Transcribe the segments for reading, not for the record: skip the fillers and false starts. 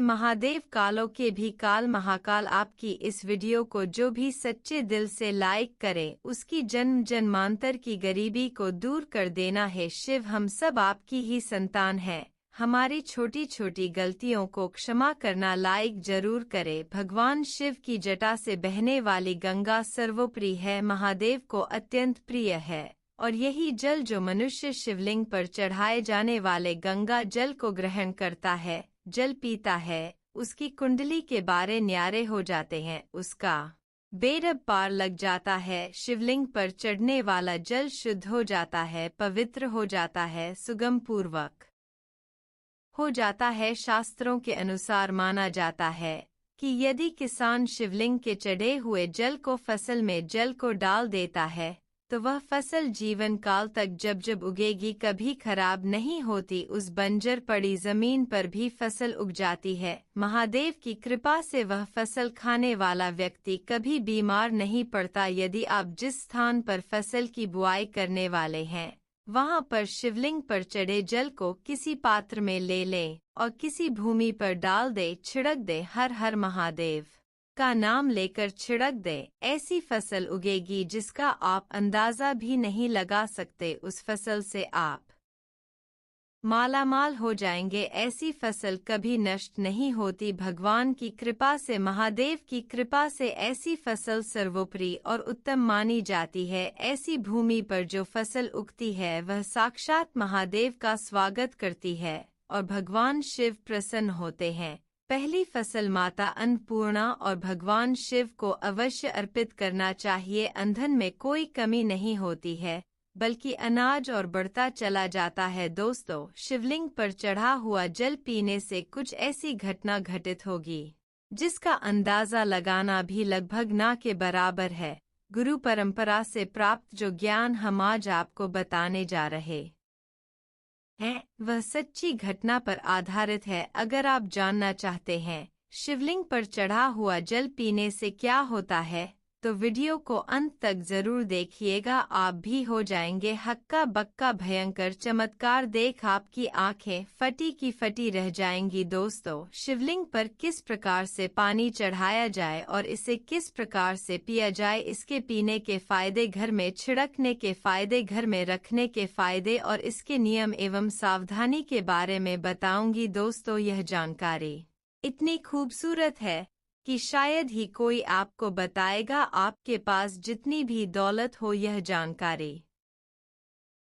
महादेव कालों के भी काल महाकाल आपकी इस वीडियो को जो भी सच्चे दिल से लाइक करे उसकी जन्म जन्मांतर की गरीबी को दूर कर देना है शिव। हम सब आपकी ही संतान हैं, हमारी छोटी छोटी गलतियों को क्षमा करना, लाइक जरूर करे। भगवान शिव की जटा से बहने वाली गंगा सर्वोपरि है, महादेव को अत्यंत प्रिय है और यही जल जो मनुष्य शिवलिंग पर चढ़ाए जाने वाले गंगा जल को ग्रहण करता है, जल पीता है, उसकी कुंडली के बारे न्यारे हो जाते हैं, उसका बेड़ब पार लग जाता है। शिवलिंग पर चढ़ने वाला जल शुद्ध हो जाता है, पवित्र हो जाता है, सुगम पूर्वक हो जाता है। शास्त्रों के अनुसार माना जाता है कि यदि किसान शिवलिंग के चढ़े हुए जल को फसल में जल को डाल देता है तो वह फसल जीवन काल तक जब जब उगेगी कभी खराब नहीं होती, उस बंजर पड़ी जमीन पर भी फसल उग जाती है। महादेव की कृपा से वह फसल खाने वाला व्यक्ति कभी बीमार नहीं पड़ता। यदि आप जिस स्थान पर फसल की बुआई करने वाले हैं वहां पर शिवलिंग पर चढ़े जल को किसी पात्र में ले लें और किसी भूमि पर डाल दे, छिड़क दे, हर हर महादेव का नाम लेकर छिड़क दे, ऐसी फसल उगेगी जिसका आप अंदाजा भी नहीं लगा सकते। उस फसल से आप मालामाल हो जाएंगे, ऐसी फसल कभी नष्ट नहीं होती। भगवान की कृपा से, महादेव की कृपा से ऐसी फसल सर्वोपरि और उत्तम मानी जाती है। ऐसी भूमि पर जो फसल उगती है वह साक्षात महादेव का स्वागत करती है और भगवान शिव प्रसन्न होते हैं। पहली फसल माता अन्नपूर्णा और भगवान शिव को अवश्य अर्पित करना चाहिए। ईंधन में कोई कमी नहीं होती है बल्कि अनाज और बढ़ता चला जाता है। दोस्तों, शिवलिंग पर चढ़ा हुआ जल पीने से कुछ ऐसी घटना घटित होगी जिसका अंदाजा लगाना भी लगभग ना के बराबर है। गुरु परंपरा से प्राप्त जो ज्ञान हम आज आपको बताने जा रहे हैं वह सच्ची घटना पर आधारित है। अगर आप जानना चाहते हैं शिवलिंग पर चढ़ा हुआ जल पीने से क्या होता है तो वीडियो को अंत तक जरूर देखिएगा, आप भी हो जाएंगे हक्का बक्का। भयंकर चमत्कार देख आपकी आंखें फटी की फटी रह जाएंगी। दोस्तों, शिवलिंग पर किस प्रकार से पानी चढ़ाया जाए और इसे किस प्रकार से पिया जाए, इसके पीने के फायदे, घर में छिड़कने के फायदे, घर में रखने के फायदे और इसके नियम एवं सावधानी के बारे में बताऊंगी। दोस्तों, यह जानकारी इतनी खूबसूरत है कि शायद ही कोई आपको बताएगा। आपके पास जितनी भी दौलत हो, यह जानकारी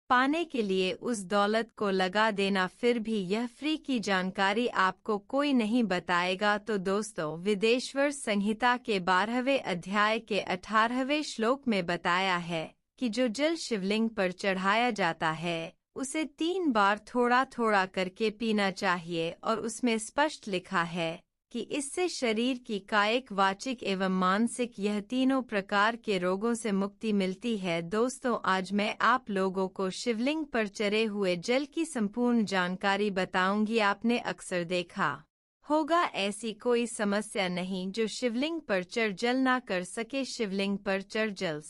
पाने के लिए उस दौलत को लगा देना, फिर भी यह फ्री की जानकारी आपको कोई नहीं बताएगा। तो दोस्तों, वेदेश्वर संहिता के 12वें अध्याय के 18वें श्लोक में बताया है कि जो जल शिवलिंग पर चढ़ाया जाता है उसे 3 बार थोड़ा थोड़ा करके पीना चाहिए और उसमें स्पष्ट लिखा है कि इससे शरीर की कायिक, वाचिक एवं मानसिक यह तीनों प्रकार के रोगों से मुक्ति मिलती है। दोस्तों, आज मैं आप लोगों को शिवलिंग पर चढ़े हुए जल की संपूर्ण जानकारी बताऊंगी। आपने अक्सर देखा होगा ऐसी कोई समस्या नहीं जो शिवलिंग पर चढ़ जल ना कर सके। शिवलिंग पर चढ़ जल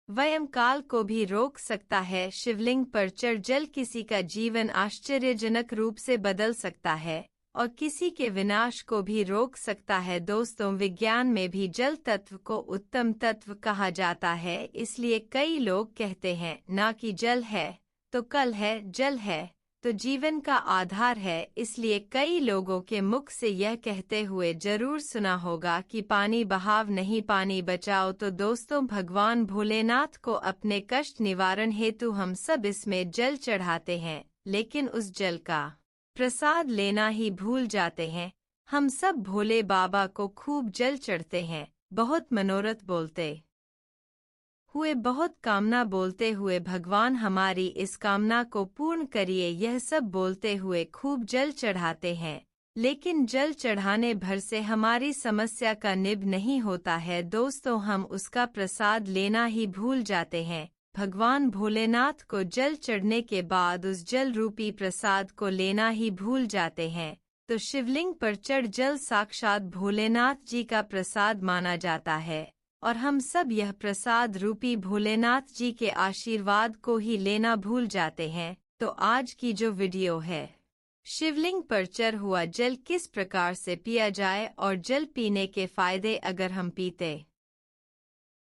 वयम काल को भी रोक सकता है। शिवलिंग पर चढ़ जल किसी का जीवन आश्चर्यजनक रूप से बदल सकता है और किसी के विनाश को भी रोक सकता है। दोस्तों, विज्ञान में भी जल तत्व को उत्तम तत्व कहा जाता है, इसलिए कई लोग कहते हैं ना कि जल है तो कल है, जल है तो जीवन का आधार है। इसलिए कई लोगों के मुख से यह कहते हुए जरूर सुना होगा कि पानी बहाव नहीं, पानी बचाओ। तो दोस्तों, भगवान भोलेनाथ को अपने कष्ट निवारण हेतु हम सब इसमें जल चढ़ाते हैं, लेकिन उस जल का प्रसाद लेना ही भूल जाते हैं। हम सब भोले बाबा को खूब जल चढ़ते हैं, बहुत मनोरथ बोलते हुए, बहुत कामना बोलते हुए, भगवान हमारी इस कामना को पूर्ण करिए, यह सब बोलते हुए खूब जल चढ़ाते हैं। लेकिन जल चढ़ाने भर से हमारी समस्या का निब नहीं होता है। दोस्तों, हम उसका प्रसाद लेना ही भूल जाते हैं। भगवान भोलेनाथ को जल चढ़ने के बाद उस जल रूपी प्रसाद को लेना ही भूल जाते हैं। तो शिवलिंग पर चढ़ जल साक्षात भोलेनाथ जी का प्रसाद माना जाता है और हम सब यह प्रसाद रूपी भोलेनाथ जी के आशीर्वाद को ही लेना भूल जाते हैं। तो आज की जो वीडियो है शिवलिंग पर चढ़ हुआ जल किस प्रकार से पिया जाए और जल पीने के फायदे अगर हम पीते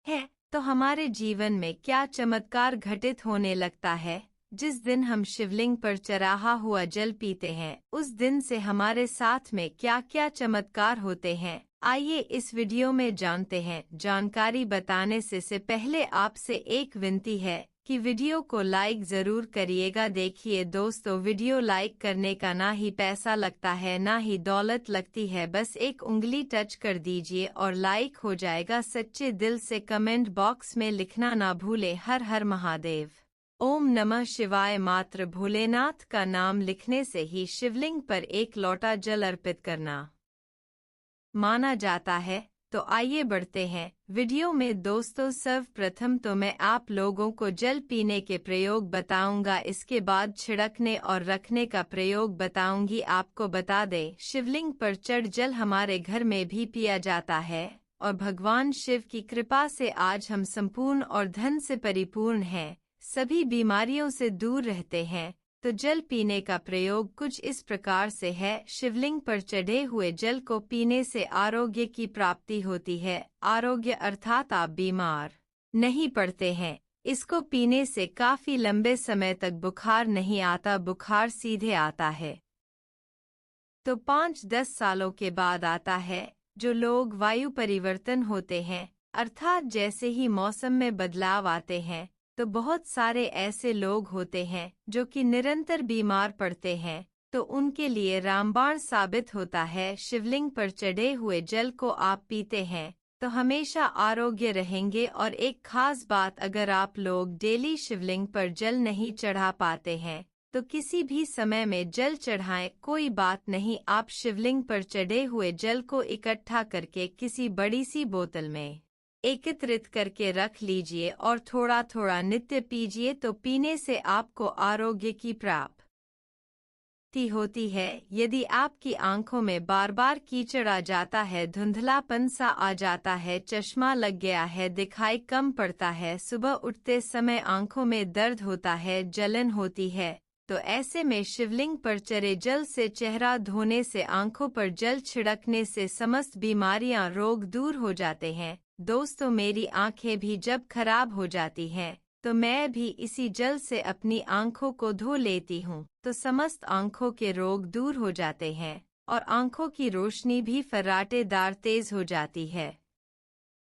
हैं तो हमारे जीवन में क्या चमत्कार घटित होने लगता है। जिस दिन हम शिवलिंग पर चढ़ा हुआ जल पीते हैं उस दिन से हमारे साथ में क्या क्या चमत्कार होते हैं, आइए इस वीडियो में जानते हैं। जानकारी बताने से पहले आपसे एक विनती है कि वीडियो को लाइक जरूर करिएगा। देखिए दोस्तों, वीडियो लाइक करने का ना ही पैसा लगता है ना ही दौलत लगती है, बस एक उंगली टच कर दीजिए और लाइक हो जाएगा। सच्चे दिल से कमेंट बॉक्स में लिखना ना भूले हर हर महादेव, ओम नमः शिवाय। मात्र भोलेनाथ का नाम लिखने से ही शिवलिंग पर एक लोटा जल अर्पित करना माना जाता है। तो आइए बढ़ते हैं वीडियो में दोस्तों। सर्वप्रथम तो मैं आप लोगों को जल पीने के प्रयोग बताऊंगा, इसके बाद छिड़कने और रखने का प्रयोग बताऊंगी। आपको बता दें, शिवलिंग पर चढ़ जल हमारे घर में भी पिया जाता है और भगवान शिव की कृपा से आज हम संपूर्ण और धन से परिपूर्ण हैं, सभी बीमारियों से दूर रहते हैं। तो जल पीने का प्रयोग कुछ इस प्रकार से है। शिवलिंग पर चढ़े हुए जल को पीने से आरोग्य की प्राप्ति होती है। आरोग्य अर्थात आप बीमार नहीं पड़ते हैं। इसको पीने से काफी लंबे समय तक बुखार नहीं आता, बुखार सीधे आता है तो 5-10 सालों के बाद आता है। जो लोग वायु परिवर्तन होते हैं अर्थात जैसे ही मौसम में बदलाव आते हैं तो बहुत सारे ऐसे लोग होते हैं जो कि निरंतर बीमार पड़ते हैं, तो उनके लिए रामबाण साबित होता है। शिवलिंग पर चढ़े हुए जल को आप पीते हैं तो हमेशा आरोग्य रहेंगे। और एक खास बात, अगर आप लोग डेली शिवलिंग पर जल नहीं चढ़ा पाते हैं तो किसी भी समय में जल चढ़ाएं, कोई बात नहीं। आप शिवलिंग पर चढ़े हुए जल को इकट्ठा करके किसी बड़ी सी बोतल में एकत्रित करके रख लीजिए और थोड़ा थोड़ा नित्य पीजिए, तो पीने से आपको आरोग्य की प्राप्ति होती है। यदि आपकी आंखों में बार बार कीचड़ आ जाता है, धुंधलापन सा आ जाता है, चश्मा लग गया है, दिखाई कम पड़ता है, सुबह उठते समय आंखों में दर्द होता है, जलन होती है, तो ऐसे में शिवलिंग पर चढ़े जल से चेहरा धोने से, आंखों पर जल छिड़कने से समस्त बीमारियां रोग दूर हो जाते हैं। दोस्तों, मेरी आंखें भी जब खराब हो जाती हैं तो मैं भी इसी जल से अपनी आंखों को धो लेती हूँ, तो समस्त आंखों के रोग दूर हो जाते हैं और आंखों की रोशनी भी फर्राटेदार तेज हो जाती है,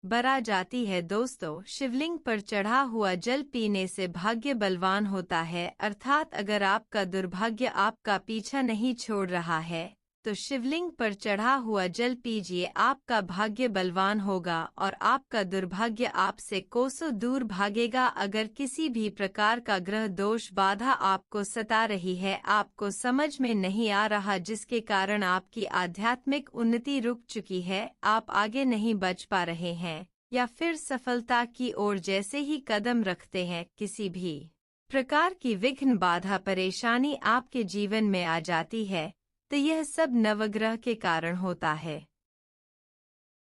बढ़ा जाती है। दोस्तों, शिवलिंग पर चढ़ा हुआ जल पीने से भाग्य बलवान होता है, अर्थात अगर आपका दुर्भाग्य आपका पीछा नहीं छोड़ रहा है तो शिवलिंग पर चढ़ा हुआ जल पीजिए, आपका भाग्य बलवान होगा और आपका दुर्भाग्य आपसे कोसों दूर भागेगा। अगर किसी भी प्रकार का ग्रह दोष बाधा आपको सता रही है, आपको समझ में नहीं आ रहा, जिसके कारण आपकी आध्यात्मिक उन्नति रुक चुकी है, आप आगे नहीं बढ़ पा रहे हैं या फिर सफलता की ओर जैसे ही कदम रखते हैं किसी भी प्रकार की विघ्न बाधा परेशानी आपके जीवन में आ जाती है, तो यह सब नवग्रह के कारण होता है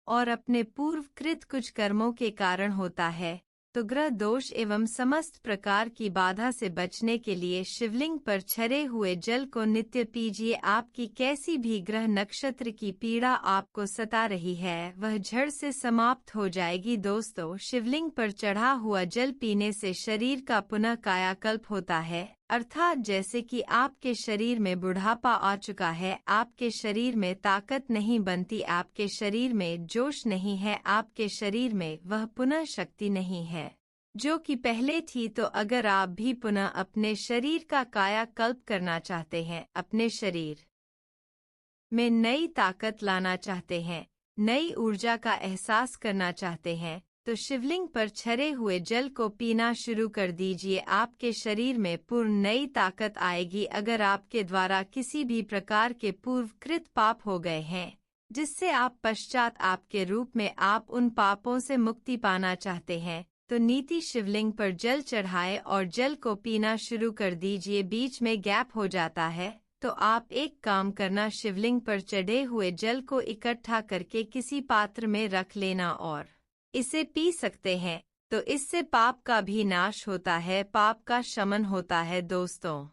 और अपने पूर्वकृत कुछ कर्मों के कारण होता है। तो ग्रह दोष एवं समस्त प्रकार की बाधा से बचने के लिए शिवलिंग पर छरे हुए जल को नित्य पीजिए। आपकी कैसी भी ग्रह नक्षत्र की पीड़ा आपको सता रही है वह झड़ से समाप्त हो जाएगी। दोस्तों, शिवलिंग पर चढ़ा हुआ जल पीने से शरीर का पुनः कायाकल्प होता है, अर्थात जैसे कि आपके शरीर में बुढ़ापा आ चुका है, आपके शरीर में ताकत नहीं बनती, आपके शरीर में जोश नहीं है, आपके शरीर में वह पुनः शक्ति नहीं है जो कि पहले थी। तो अगर आप भी पुनः अपने शरीर का कायाकल्प करना चाहते हैं, अपने शरीर में नई ताकत लाना चाहते हैं, नई ऊर्जा का एहसास करना चाहते हैं, तो शिवलिंग पर छरे हुए जल को पीना शुरू कर दीजिए। आपके शरीर में पूर्ण नई ताकत आएगी। अगर आपके द्वारा किसी भी प्रकार के पूर्वकृत पाप हो गए हैं जिससे आप पश्चात आपके रूप में आप उन पापों से मुक्ति पाना चाहते हैं, तो नीति शिवलिंग पर जल चढ़ाए और जल को पीना शुरू कर दीजिए। बीच में गैप हो जाता है तो आप एक काम करना, शिवलिंग पर चढ़े हुए जल को इकट्ठा करके किसी पात्र में रख लेना और इसे पी सकते हैं, तो इससे पाप का भी नाश होता है, पाप का शमन होता है। दोस्तों,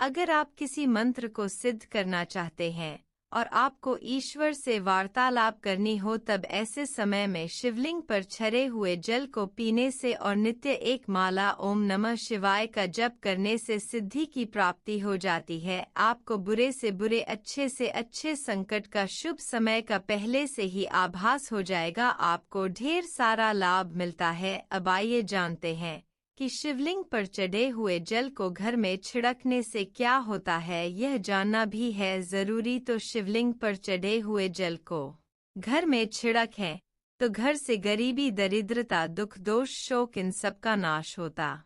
अगर आप किसी मंत्र को सिद्ध करना चाहते हैं और आपको ईश्वर से वार्तालाप करनी हो, तब ऐसे समय में शिवलिंग पर छरे हुए जल को पीने से और नित्य एक माला ओम नमः शिवाय का जप करने से सिद्धि की प्राप्ति हो जाती है। आपको बुरे से बुरे, अच्छे से अच्छे संकट का शुभ समय का पहले से ही आभास हो जाएगा। आपको ढेर सारा लाभ मिलता है। अब आइए जानते हैं कि शिवलिंग पर चढ़े हुए जल को घर में छिड़कने से क्या होता है। यह जानना भी है जरूरी। तो शिवलिंग पर चढ़े हुए जल को घर में छिड़कें तो घर से गरीबी, दरिद्रता, दुख, दोष, शोक इन सब का नाश होता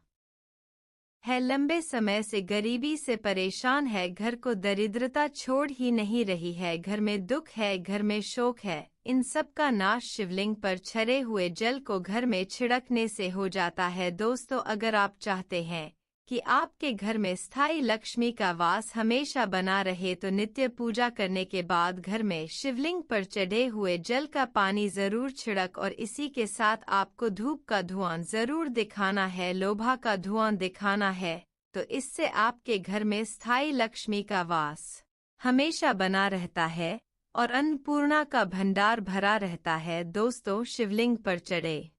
है। लंबे समय से गरीबी से परेशान है, घर को दरिद्रता छोड़ ही नहीं रही है, घर में दुख है, घर में शोक है, इन सब का नाश शिवलिंग पर छरे हुए जल को घर में छिड़कने से हो जाता है। दोस्तों, अगर आप चाहते हैं कि आपके घर में स्थायी लक्ष्मी का वास हमेशा बना रहे तो नित्य पूजा करने के बाद घर में शिवलिंग पर चढ़े हुए जल का पानी जरूर छिड़क और इसी के साथ आपको धूप का धुआं जरूर दिखाना है, लोभा का धुआं दिखाना है। तो इससे आपके घर में स्थायी लक्ष्मी का वास हमेशा बना रहता है और अन्नपूर्णा का भंडार भरा रहता है। दोस्तों, शिवलिंग पर चढ़े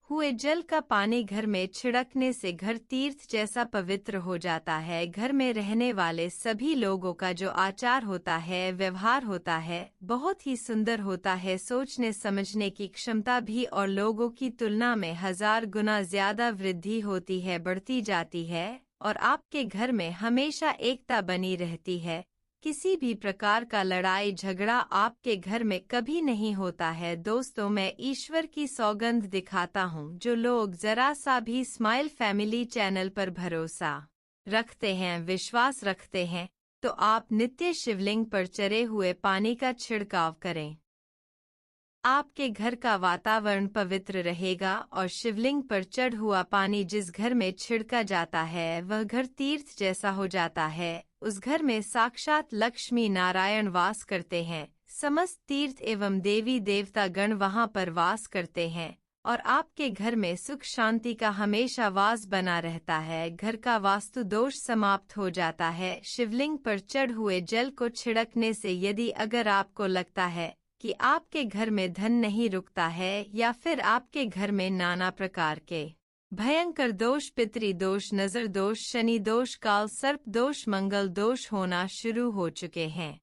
हुए जल का पानी घर में छिड़कने से घर तीर्थ जैसा पवित्र हो जाता है। घर में रहने वाले सभी लोगों का जो आचार होता है, व्यवहार होता है, बहुत ही सुंदर होता है। सोचने समझने की क्षमता भी और लोगों की तुलना में 1000 गुना ज्यादा वृद्धि होती है, बढ़ती जाती है और आपके घर में हमेशा एकता बनी रहती है। किसी भी प्रकार का लड़ाई झगड़ा आपके घर में कभी नहीं होता है। दोस्तों, मैं ईश्वर की सौगंध दिखाता हूँ, जो लोग जरा सा भी स्माइल फैमिली चैनल पर भरोसा रखते हैं, विश्वास रखते हैं, तो आप नित्य शिवलिंग पर चढ़े हुए पानी का छिड़काव करें। आपके घर का वातावरण पवित्र रहेगा और शिवलिंग पर चढ़ हुआ पानी जिस घर में छिड़का जाता है वह घर तीर्थ जैसा हो जाता है। उस घर में साक्षात लक्ष्मी नारायण वास करते हैं। समस्त तीर्थ एवं देवी देवता गण वहां पर वास करते हैं और आपके घर में सुख शांति का हमेशा वास बना रहता है। घर का वास्तु दोष समाप्त हो जाता है। शिवलिंग पर चढ़ हुए जल को छिड़कने से यदि अगर आपको लगता है कि आपके घर में धन नहीं रुकता है या फिर आपके घर में नाना प्रकार के भयंकर दोष, पितृ दोष, नजर दोष, शनि दोष, काल सर्प दोष, मंगल दोष होना शुरू हो चुके हैं,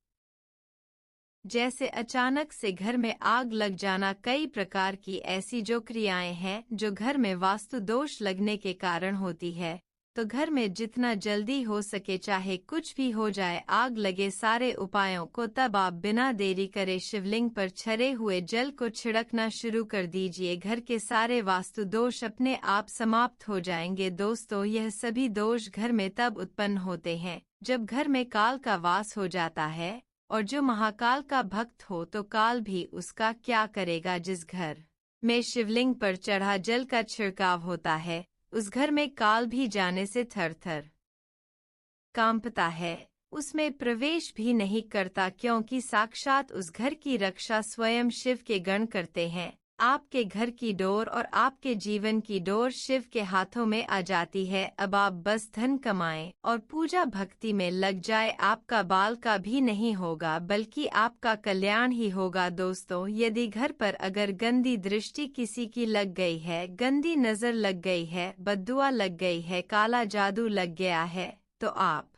जैसे अचानक से घर में आग लग जाना, कई प्रकार की ऐसी जो क्रियाएं हैं जो घर में वास्तु दोष लगने के कारण होती है, तो घर में जितना जल्दी हो सके चाहे कुछ भी हो जाए, आग लगे सारे उपायों को तब आप बिना देरी करे शिवलिंग पर छरे हुए जल को छिड़कना शुरू कर दीजिए। घर के सारे वास्तु दोष अपने आप समाप्त हो जाएंगे। दोस्तों, यह सभी दोष घर में तब उत्पन्न होते हैं जब घर में काल का वास हो जाता है और जो महाकाल का भक्त हो तो काल भी उसका क्या करेगा। जिस घर में शिवलिंग पर चढ़ा जल का छिड़काव होता है उस घर में काल भी जाने से थर थर कांपता है, उसमें प्रवेश भी नहीं करता, क्योंकि साक्षात उस घर की रक्षा स्वयं शिव के गण करते हैं। आपके घर की डोर और आपके जीवन की डोर शिव के हाथों में आ जाती है। अब आप बस धन कमाएं और पूजा भक्ति में लग जाए, आपका बाल का भी नहीं होगा बल्कि आपका कल्याण ही होगा। दोस्तों, यदि घर पर अगर गंदी दृष्टि किसी की लग गई है, गंदी नजर लग गई है, बद्दुआ लग गई है, काला जादू लग गया है, तो आप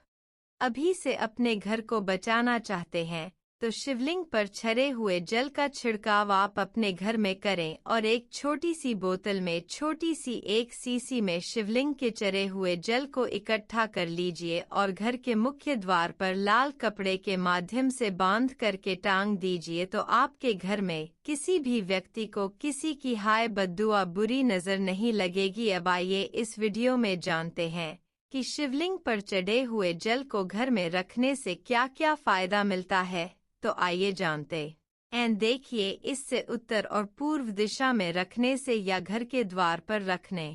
अभी से अपने घर को बचाना चाहते हैं तो शिवलिंग पर छरे हुए जल का छिड़काव आप अपने घर में करें और एक छोटी सी बोतल में, छोटी सी 1 सीसी में शिवलिंग के चढ़े हुए जल को इकट्ठा कर लीजिए और घर के मुख्य द्वार पर लाल कपड़े के माध्यम से बांध करके टांग दीजिए। तो आपके घर में किसी भी व्यक्ति को किसी की हाय बद्दुआ बुरी नजर नहीं लगेगी। अब आइए इस वीडियो में जानते हैं कि शिवलिंग पर चढ़े हुए जल को घर में रखने से क्या क्या फायदा मिलता है। तो आइए जानते हैं। देखिए, इससे उत्तर और पूर्व दिशा में रखने से या घर के द्वार पर रखने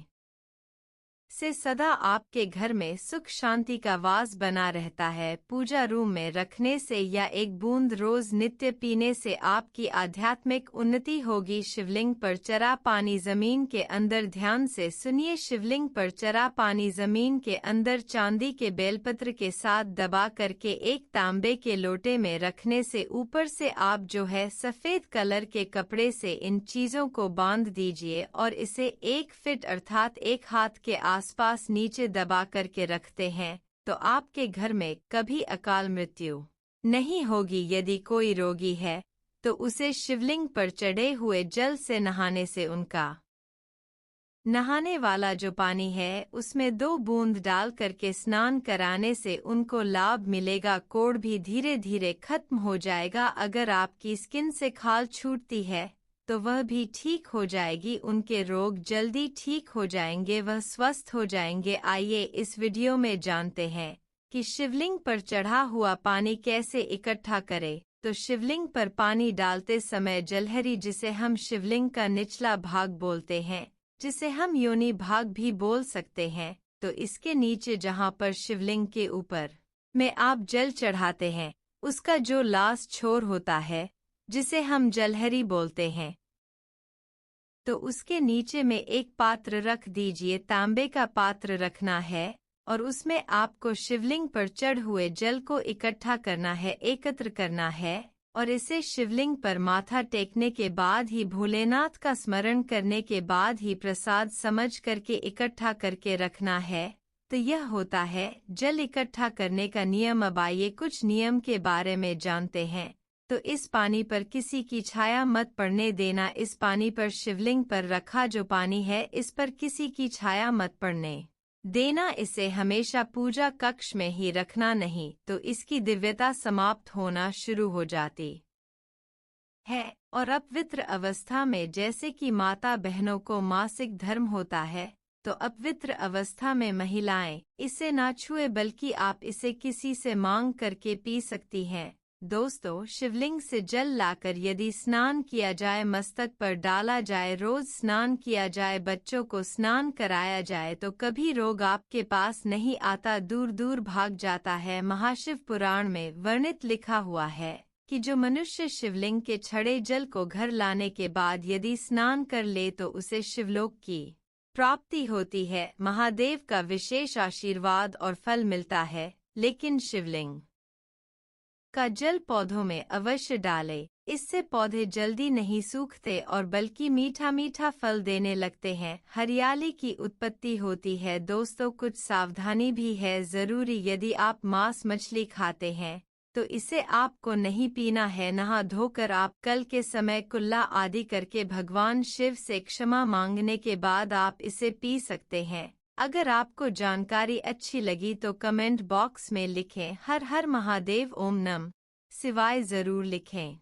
से सदा आपके घर में सुख शांति का वास बना रहता है। पूजा रूम में रखने से या एक बूंद रोज नित्य पीने से आपकी आध्यात्मिक उन्नति होगी। शिवलिंग पर चढ़ा पानी जमीन के अंदर, ध्यान से सुनिए, शिवलिंग पर चढ़ा पानी जमीन के अंदर चांदी के बेलपत्र के साथ दबा करके एक तांबे के लोटे में रखने से ऊपर से आप जो है सफेद कलर के कपड़े से इन चीजों को बांध दीजिए और इसे 1 फीट अर्थात 1 हाथ के आसपास नीचे दबा करके रखते हैं तो आपके घर में कभी अकाल मृत्यु नहीं होगी। यदि कोई रोगी है तो उसे शिवलिंग पर चढ़े हुए जल से नहाने से, उनका नहाने वाला जो पानी है उसमें 2 बूंद डाल करके स्नान कराने से उनको लाभ मिलेगा। कोढ़ भी धीरे धीरे खत्म हो जाएगा। अगर आपकी स्किन से खाल छूटती है तो वह भी ठीक हो जाएगी। उनके रोग जल्दी ठीक हो जाएंगे, वह स्वस्थ हो जाएंगे। आइए इस वीडियो में जानते हैं कि शिवलिंग पर चढ़ा हुआ पानी कैसे इकट्ठा करें। तो शिवलिंग पर पानी डालते समय जलहरी, जिसे हम शिवलिंग का निचला भाग बोलते हैं, जिसे हम योनि भाग भी बोल सकते हैं, तो इसके नीचे जहां पर शिवलिंग के ऊपर में आप जल चढ़ाते हैं उसका जो लास्ट छोर होता है जिसे हम जलहरी बोलते हैं, तो उसके नीचे में एक पात्र रख दीजिए। तांबे का पात्र रखना है और उसमें आपको शिवलिंग पर चढ़ हुए जल को इकट्ठा करना है, एकत्र करना है और इसे शिवलिंग पर माथा टेकने के बाद ही, भोलेनाथ का स्मरण करने के बाद ही प्रसाद समझ करके इकट्ठा करके रखना है। तो यह होता है जल इकट्ठा करने का नियम। अब आइए कुछ नियम के बारे में जानते हैं। तो इस पानी पर किसी की छाया मत पड़ने देना। इस पानी पर, शिवलिंग पर रखा जो पानी है, इस पर किसी की छाया मत पड़ने देना। इसे हमेशा पूजा कक्ष में ही रखना, नहीं तो इसकी दिव्यता समाप्त होना शुरू हो जाती है। और अपवित्र अवस्था में, जैसे कि माता बहनों को मासिक धर्म होता है, तो अपवित्र अवस्था में महिलाएं इसे ना छुए, बल्कि आप इसे किसी से मांग करके पी सकती हैं। दोस्तों, शिवलिंग से जल लाकर यदि स्नान किया जाए, मस्तक पर डाला जाए, रोज स्नान किया जाए, बच्चों को स्नान कराया जाए, तो कभी रोग आपके पास नहीं आता, दूर दूर भाग जाता है। महाशिव पुराण में वर्णित लिखा हुआ है कि जो मनुष्य शिवलिंग के छड़े जल को घर लाने के बाद यदि स्नान कर ले तो उसे शिवलोक की प्राप्ति होती है, महादेव का विशेष आशीर्वाद और फल मिलता है। लेकिन शिवलिंग का जल पौधों में अवश्य डालें, इससे पौधे जल्दी नहीं सूखते और बल्कि मीठा मीठा फल देने लगते हैं, हरियाली की उत्पत्ति होती है। दोस्तों, कुछ सावधानी भी है ज़रूरी। यदि आप मांस मछली खाते हैं तो इसे आपको नहीं पीना है। नहा धोकर आप कल के समय कुल्ला आदि करके भगवान शिव से क्षमा मांगने के बाद आप इसे पी सकते हैं। अगर आपको जानकारी अच्छी लगी तो कमेंट बॉक्स में लिखें हर हर महादेव, ओम नमः शिवाय जरूर लिखें।